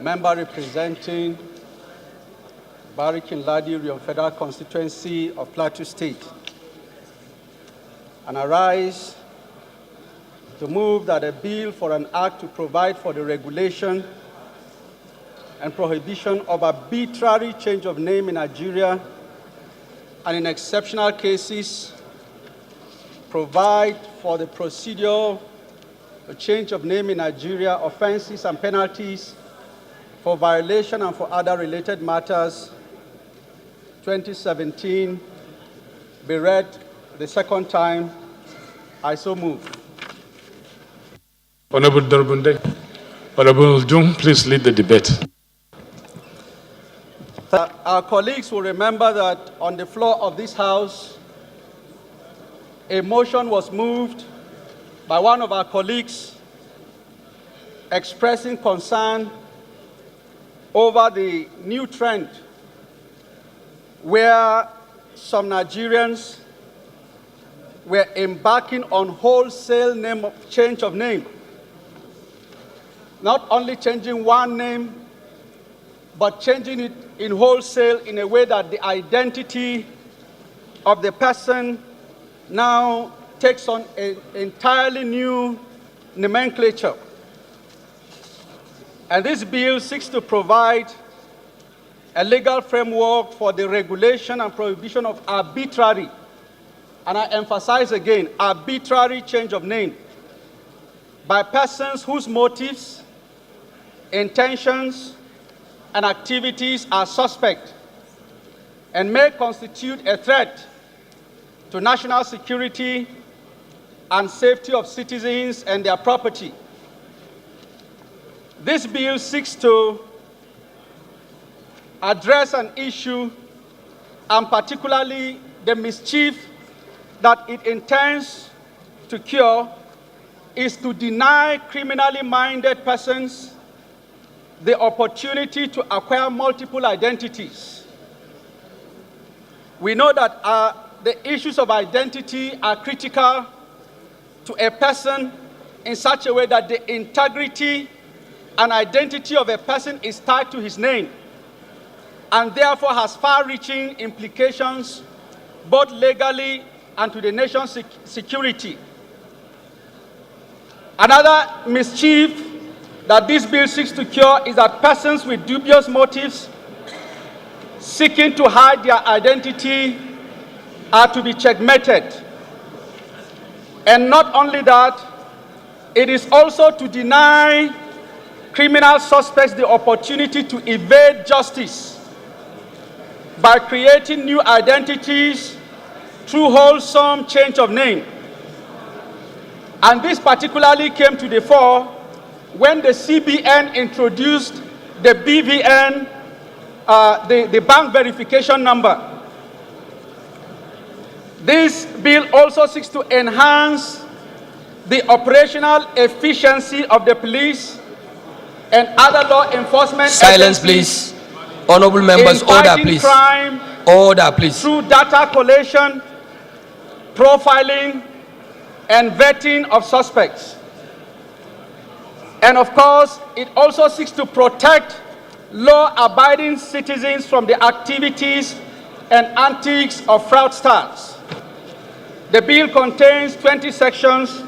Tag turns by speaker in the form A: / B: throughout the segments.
A: member representing Barikin Ladi Region Federal Constituency of Plateau State, and I rise to move that a bill for an act to provide for the regulation and prohibition of arbitrary change of name in Nigeria and in exceptional cases provide for the procedure to change of name in Nigeria, offenses and penalties for violation and for other related matters, 2017, be read the second time. I so move.
B: Honorable Darbunde. Honorable Dung, please lead the debate.
A: Our colleagues will remember that on the floor of this House, a motion was moved by one of our colleagues expressing concern over the new trend where some Nigerians were embarking on wholesale change of name. Not only changing one name, but changing it in wholesale in a way that the identity of the person now takes on an entirely new nomenclature. And this bill seeks to provide a legal framework for the regulation and prohibition of arbitrary, and I emphasize again, arbitrary change of name by persons whose motives, intentions, and activities are suspect and may constitute a threat to national security and safety of citizens and their property. This bill seeks to address an issue, and particularly the mischief that it intends to cure is to deny criminally minded persons the opportunity to acquire multiple identities. We know that the issues of identity are critical to a person in such a way that the integrity and identity of a person is tied to his name, and therefore has far-reaching implications both legally and to the nation's security. Another mischief that this bill seeks to cure is that persons with dubious motives seeking to hide their identity are to be checkmated. And not only that, it is also to deny criminal suspects the opportunity to evade justice by creating new identities through wholesome change of name. And this particularly came to the fore when the CBN introduced the BVN, the bank verification number. This bill also seeks to enhance the operational efficiency of the police and other law enforcement
C: Silence, please. Honorable members, order, please.
A: Crime
C: order, please.
A: Through data collation, profiling, and vetting of suspects. And of course, it also seeks to protect law-abiding citizens from the activities and antics of fraudsters. The bill contains 20 sections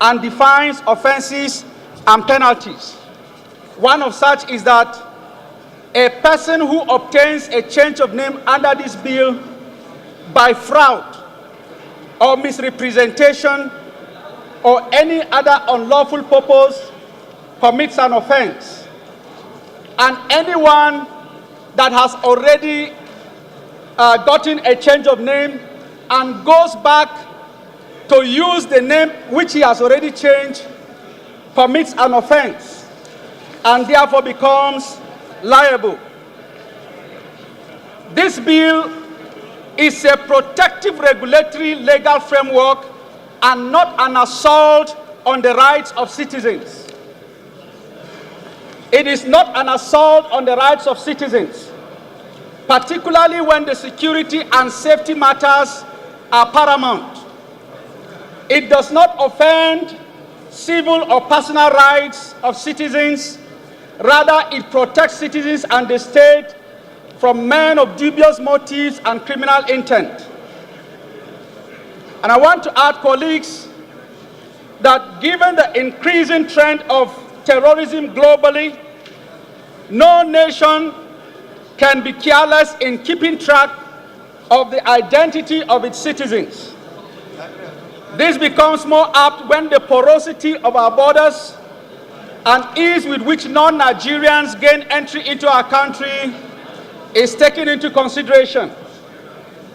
A: and defines offenses and penalties. One of such is that a person who obtains a change of name under this bill by fraud or misrepresentation or any other unlawful purpose commits an offense. And anyone that has already gotten a change of name and goes back to use the name which he has already changed commits an offense and therefore becomes liable. This bill is a protective regulatory legal framework and not an assault on the rights of citizens. It is not an assault on the rights of citizens, particularly when the security and safety matters are paramount. It does not offend civil or personal rights of citizens Rather, it protects citizens and the state from men of dubious motives and criminal intent. And I want to add, colleagues, that given the increasing trend of terrorism globally, no nation can be careless in keeping track of the identity of its citizens. This becomes more apt when the porosity of our borders and ease with which non-Nigerians gain entry into our country is taken into consideration,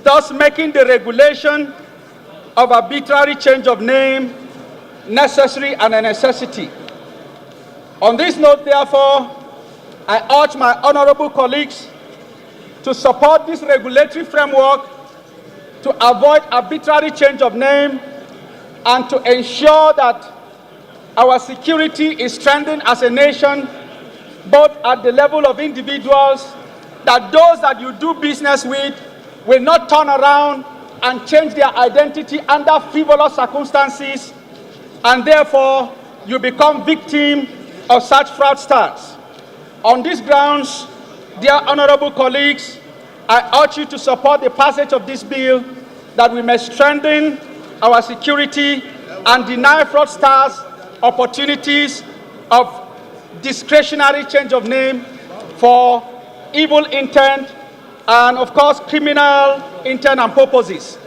A: thus making the regulation of arbitrary change of name necessary and a necessity. On this note, therefore, I urge my honorable colleagues to support this regulatory framework to avoid arbitrary change of name and to ensure that our security is strengthened as a nation, both at the level of individuals, that those that you do business with will not turn around and change their identity under frivolous circumstances, and therefore you become victim of such fraudsters. On these grounds, dear honorable colleagues, I urge you to support the passage of this bill that we may strengthen our security and deny fraudsters opportunities of discretionary change of name for evil intent and, of course, criminal intent and purposes.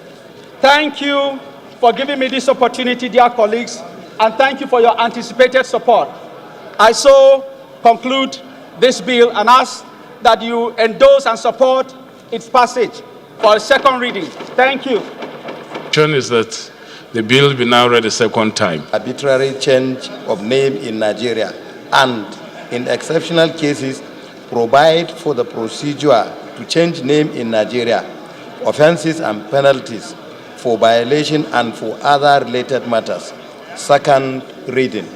A: Thank you for giving me this opportunity, dear colleagues, and thank you for your anticipated support. I so conclude this bill and ask that you endorse and support its passage for a second reading. Thank you.
B: Is that the bill be now read a second time.
D: Arbitrary change of name in Nigeria, and in exceptional cases provide for the procedure to change name in Nigeria, offenses and penalties for violation and for other related matters. Second reading.